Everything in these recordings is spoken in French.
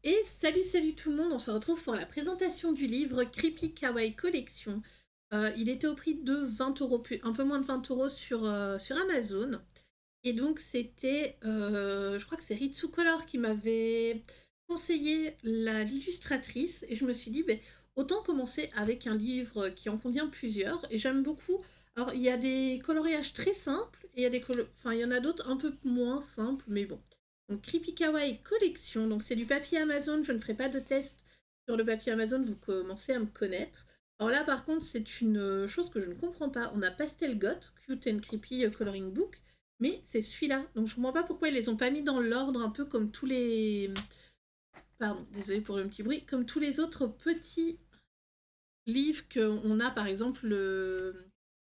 Et salut tout le monde, on se retrouve pour la présentation du livre Creepy Kawaii Collection. Il était au prix de 20 euros, un peu moins de 20 euros sur Amazon. Et donc c'était, je crois que c'est Ritsu Color qui m'avait conseillé l'illustratrice. Et je me suis dit, ben, autant commencer avec un livre qui en contient plusieurs. Et j'aime beaucoup. Alors il y a des coloriages très simples, et il y en a d'autres un peu moins simples, mais bon. Donc Creepy Kawaii Collection, donc c'est du papier Amazon, je ne ferai pas de test sur le papier Amazon, vous commencez à me connaître. Alors là par contre c'est une chose que je ne comprends pas, on a Pastel Goth, Cute and Creepy Coloring Book, mais c'est celui-là, donc je ne comprends pas pourquoi ils les ont pas mis dans l'ordre un peu comme tous les... Pardon, désolé pour le petit bruit, comme tous les autres petits livres qu'on a par exemple le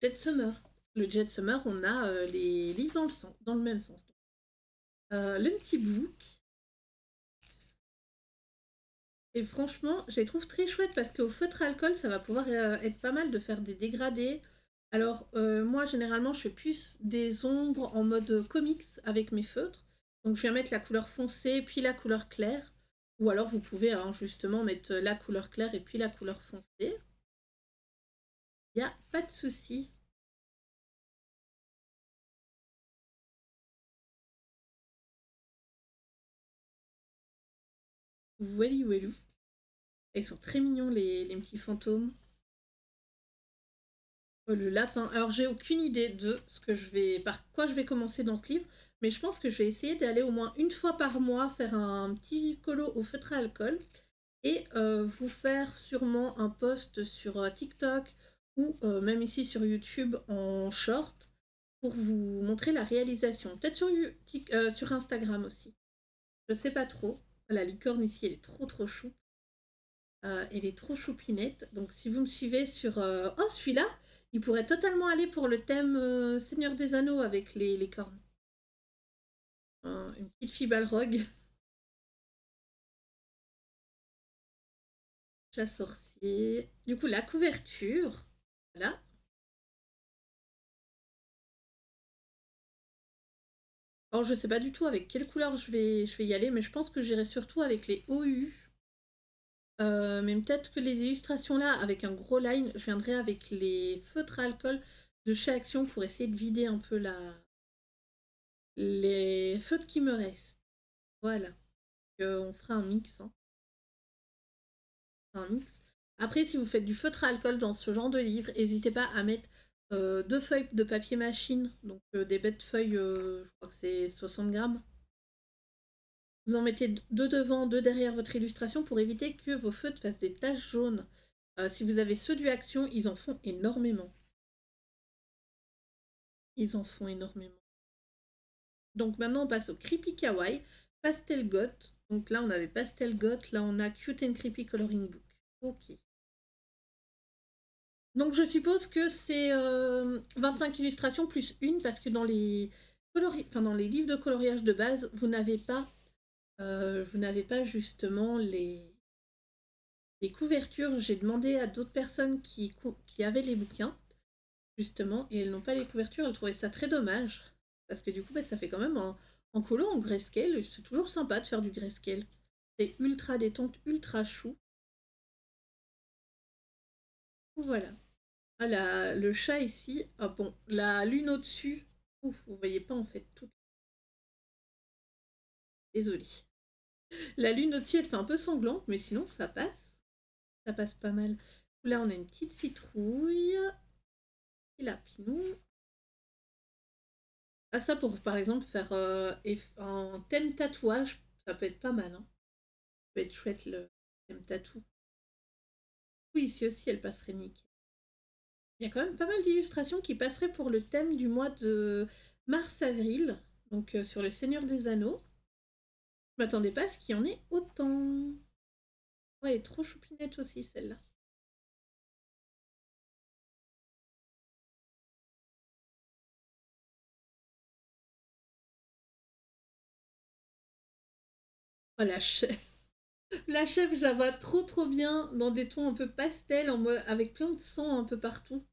Jet Summer. Le Jet Summer, on a les livres dans le même sens. Le petit book, et franchement, je les trouve très chouettes parce qu'au feutre alcool, ça va pouvoir être pas mal de faire des dégradés. Alors, moi, généralement, je fais plus des ombres en mode comics avec mes feutres. Donc, je vais mettre la couleur foncée, puis la couleur claire. Ou alors, vous pouvez justement mettre la couleur claire et puis la couleur foncée. Il n'y a pas de souci. Welly Wellou. Ils sont très mignons, les petits fantômes. Le lapin. Alors j'ai aucune idée de par quoi je vais commencer dans ce livre, mais je pense que je vais essayer d'aller au moins une fois par mois faire un petit colo au feutre à alcool et vous faire sûrement un post sur TikTok ou même ici sur YouTube en short pour vous montrer la réalisation. Peut-être sur Instagram aussi. Je sais pas trop. La licorne ici, elle est trop chou. Elle est trop choupinette. Donc si vous me suivez sur... Oh, celui-là, il pourrait totalement aller pour le thème Seigneur des Anneaux avec les cornes. Une petite fille balrog. Chat sorcier. Du coup, la couverture. Voilà. Alors, je sais pas du tout avec quelle couleur je vais y aller, mais je pense que j'irai surtout avec les OU. Mais peut-être que les illustrations là, avec un gros line, je viendrai avec les feutres à alcool de chez Action pour essayer de vider un peu les feutres qui me restent. Voilà. On fera un mix, hein. Un mix. Après, si vous faites du feutre à alcool dans ce genre de livre, n'hésitez pas à mettre 2 feuilles de papier machine, donc des bêtes feuilles, je crois que c'est 60 grammes. Vous en mettez deux devant, deux derrière votre illustration pour éviter que vos feutres fassent des taches jaunes. Si vous avez ceux du Action, ils en font énormément. Ils en font énormément. Donc maintenant, on passe au Creepy Kawaii, Pastel Goth. Donc là, on avait Pastel Goth, là, on a Cute and Creepy Coloring Book. Ok. Donc je suppose que c'est 25 illustrations plus une parce que dans les livres de coloriage de base, vous n'avez pas justement les couvertures. J'ai demandé à d'autres personnes qui avaient les bouquins justement et elles n'ont pas les couvertures. Elles trouvaient ça très dommage parce que du coup bah, ça fait quand même en colo en grayscale. C'est toujours sympa de faire du grayscale. C'est ultra détente, ultra chou. Voilà. Ah, le chat ici, ah bon, la lune au-dessus, ouf, vous voyez pas en fait tout. Désolée. La lune au-dessus, elle fait un peu sanglante, mais sinon ça passe. Ça passe pas mal. Là, on a une petite citrouille. Et la pinou. Ah, ça pour par exemple faire un thème tatouage, ça peut être pas mal. Hein. Ça peut être chouette le thème tatou. Oui, ici aussi, elle passerait nickel. Il y a quand même pas mal d'illustrations qui passeraient pour le thème du mois de mars-avril, donc sur le Seigneur des Anneaux. Je m'attendais pas à ce qu'il y en ait autant. Ouais, elle est trop choupinette aussi, celle-là. Oh, la chèvre. La chèvre, je la vois trop bien dans des tons un peu pastel, avec plein de sang un peu partout.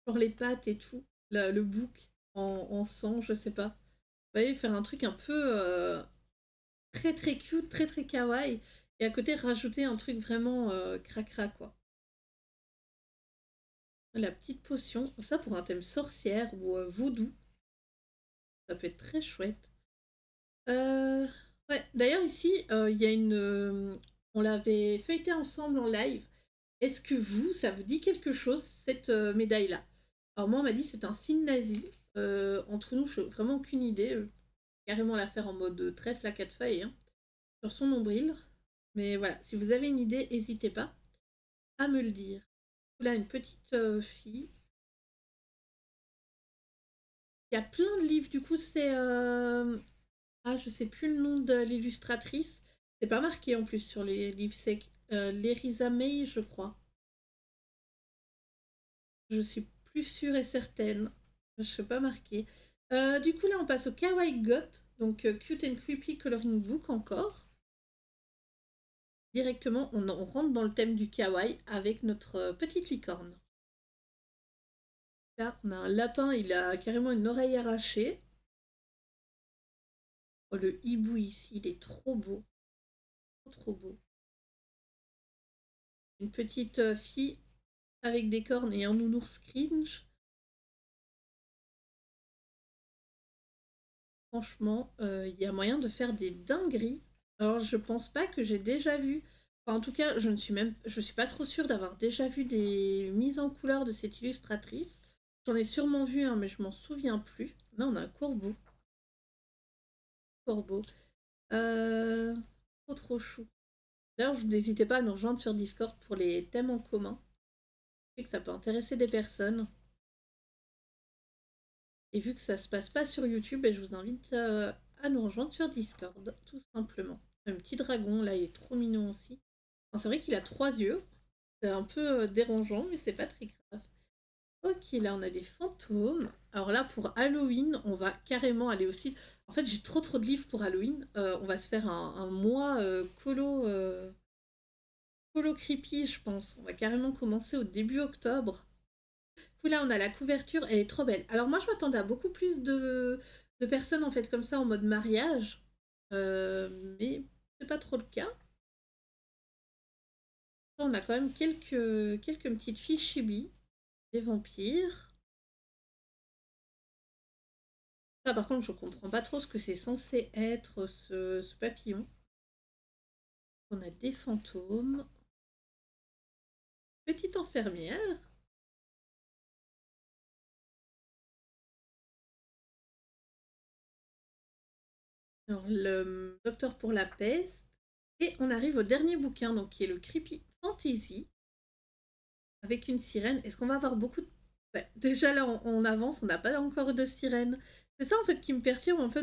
Genre les pattes et tout. Le bouc en sang, je sais pas. Vous voyez, faire un truc un peu très cute, très kawaii. et à côté rajouter un truc vraiment cracra quoi. La petite potion, ça pour un thème sorcière ou vaudou, ça peut être très chouette. Ouais, d'ailleurs ici, il y a on l'avait feuilleté ensemble en live. Est-ce que vous, ça vous dit quelque chose, cette médaille-là? Alors moi, on m'a dit c'est un signe nazi. Entre nous, je n'ai vraiment aucune idée. Carrément la faire en mode trèfle à quatre feuilles, hein, sur son nombril. Mais voilà, si vous avez une idée, n'hésitez pas à me le dire. Là, une petite fille. Il y a plein de livres, du coup, c'est... Ah, je sais plus le nom de l'illustratrice. C'est pas marqué en plus sur les livres, c'est Lerisa May, je crois. Je suis plus sûre et certaine. Je ne sais pas marqué. Du coup, là, on passe au Kawaii Got, donc Cute and Creepy Coloring Book encore. Directement, on rentre dans le thème du kawaii avec notre petite licorne. Là, on a un lapin, il a carrément une oreille arrachée. Oh, le hibou ici, il est trop beau. Trop beau. Une petite fille avec des cornes et un nounours cringe. Franchement, il y a moyen de faire des dingueries. Alors, je pense pas que j'ai déjà vu. Enfin, en tout cas, je suis pas trop sûre d'avoir déjà vu des mises en couleur de cette illustratrice. J'en ai sûrement vu un, mais je m'en souviens plus. Là, on a un corbeau. Corbeau. Trop chou. D'ailleurs, n'hésitez pas à nous rejoindre sur Discord pour les thèmes en commun. Je sais que ça peut intéresser des personnes. Et vu que ça se passe pas sur YouTube, je vous invite à nous rejoindre sur Discord, tout simplement. Un petit dragon, là, il est trop mignon aussi. C'est vrai qu'il a 3 yeux. C'est un peu dérangeant, mais c'est pas très grave. Ok, là, on a des fantômes. Alors là, pour Halloween, on va carrément aller au site. En fait, j'ai trop de livres pour Halloween. On va se faire un mois colo creepy, je pense. On va carrément commencer au début octobre. Là, on a la couverture, elle est trop belle. Alors moi, je m'attendais à beaucoup plus de personnes, en fait, comme ça, en mode mariage. Mais c'est pas trop le cas. On a quand même quelques petites filles chibi, des vampires. Ça, par contre, je comprends pas trop ce que c'est censé être, ce papillon. On a des fantômes. Petite infirmière. Alors, le docteur pour la peste. Et on arrive au dernier bouquin, donc qui est le Creepy Fantasy, avec une sirène. Est-ce qu'on va avoir beaucoup de... Ouais, déjà là, on avance, on n'a pas encore de sirène. C'est ça en fait qui me perturbe un peu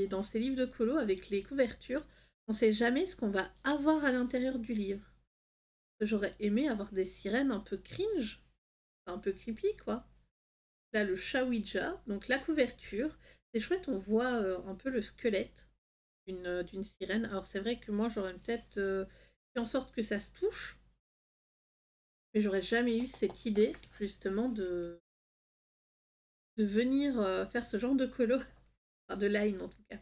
dans ces livres de colo avec les couvertures. On sait jamais ce qu'on va avoir à l'intérieur du livre. J'aurais aimé avoir des sirènes un peu cringe, un peu creepy quoi. Là, le Shawija, donc la couverture. C'est chouette, on voit un peu le squelette d'une sirène. Alors c'est vrai que moi j'aurais peut-être fait en sorte que ça se touche, mais j'aurais jamais eu cette idée justement de venir faire ce genre de colo, enfin de line en tout cas.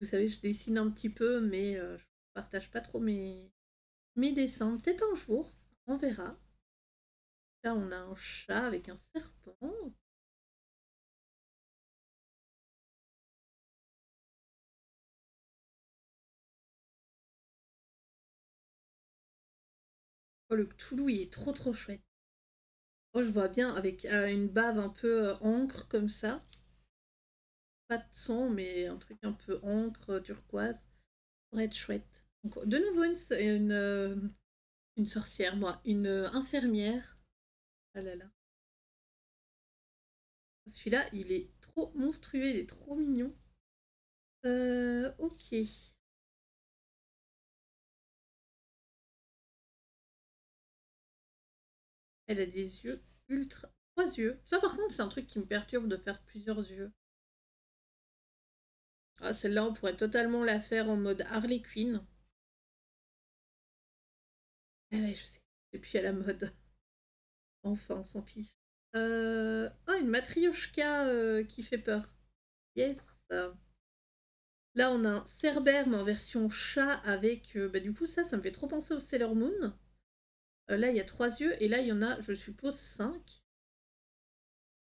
Vous savez, je dessine un petit peu, mais je partage pas trop mes dessins. Peut-être un jour, on verra. Là, on a un chat avec un serpent. Oh, le Cthulhu, il est trop chouette. Oh, je vois bien avec une bave un peu encre comme ça. Pas de sang, mais un truc un peu encre, turquoise. Ça pourrait être chouette. Donc, de nouveau, une sorcière, moi. Une infirmière. Ah là là. Celui-là, il est trop monstrueux, il est trop mignon. Ok. Elle a des yeux ultra... 3 yeux. Ça, par contre, c'est un truc qui me perturbe de faire plusieurs yeux. Ah, celle-là, on pourrait totalement la faire en mode Harley Quinn. Ah ouais, je sais. Et puis à la mode. Enfin, on s'en fiche. Oh, une matrioshka qui fait peur. Yes. Là, on a un Cerbère, mais en version chat avec... bah, du coup, ça me fait trop penser au Sailor Moon. Là, il y a 3 yeux, et là, il y en a, je suppose, 5.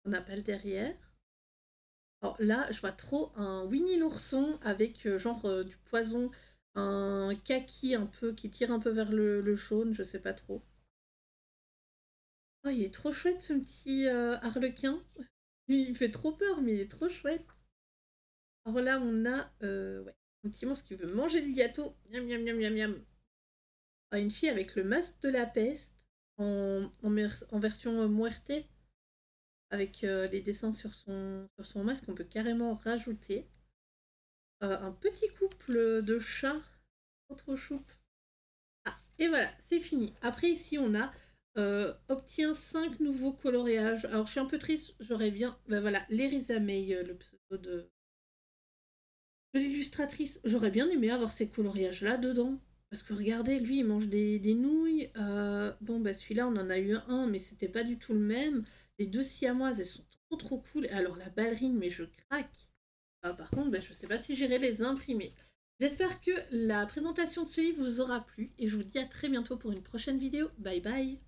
On n'a pas le derrière. Alors là, je vois trop un Winnie l'ourson avec genre du poison, un kaki un peu qui tire un peu vers le jaune, je sais pas trop. Oh, il est trop chouette ce petit harlequin. Il fait trop peur, mais il est trop chouette. Alors là, on a ouais, un petit monstre qui veut manger du gâteau. Miam, miam, miam, miam, miam. Ah, une fille avec le masque de la peste en version muerte, avec les dessins sur son masque, on peut carrément rajouter. Un petit couple de chats, trop chou. Ah, et voilà, c'est fini. Après, ici, on a obtient 5 nouveaux coloriages. Alors, je suis un peu triste, j'aurais bien. Ben voilà, Lerisa May, le pseudo de l'illustratrice. J'aurais bien aimé avoir ces coloriages-là dedans. Parce que regardez, lui, il mange des nouilles. Bon, bah celui-là, on en a eu un, mais c'était pas du tout le même. Les deux siamoises, elles sont trop cool. Alors, la ballerine, mais je craque. Par contre, bah, je sais pas si j'irai les imprimer. J'espère que la présentation de ce livre vous aura plu et je vous dis à très bientôt pour une prochaine vidéo. Bye bye!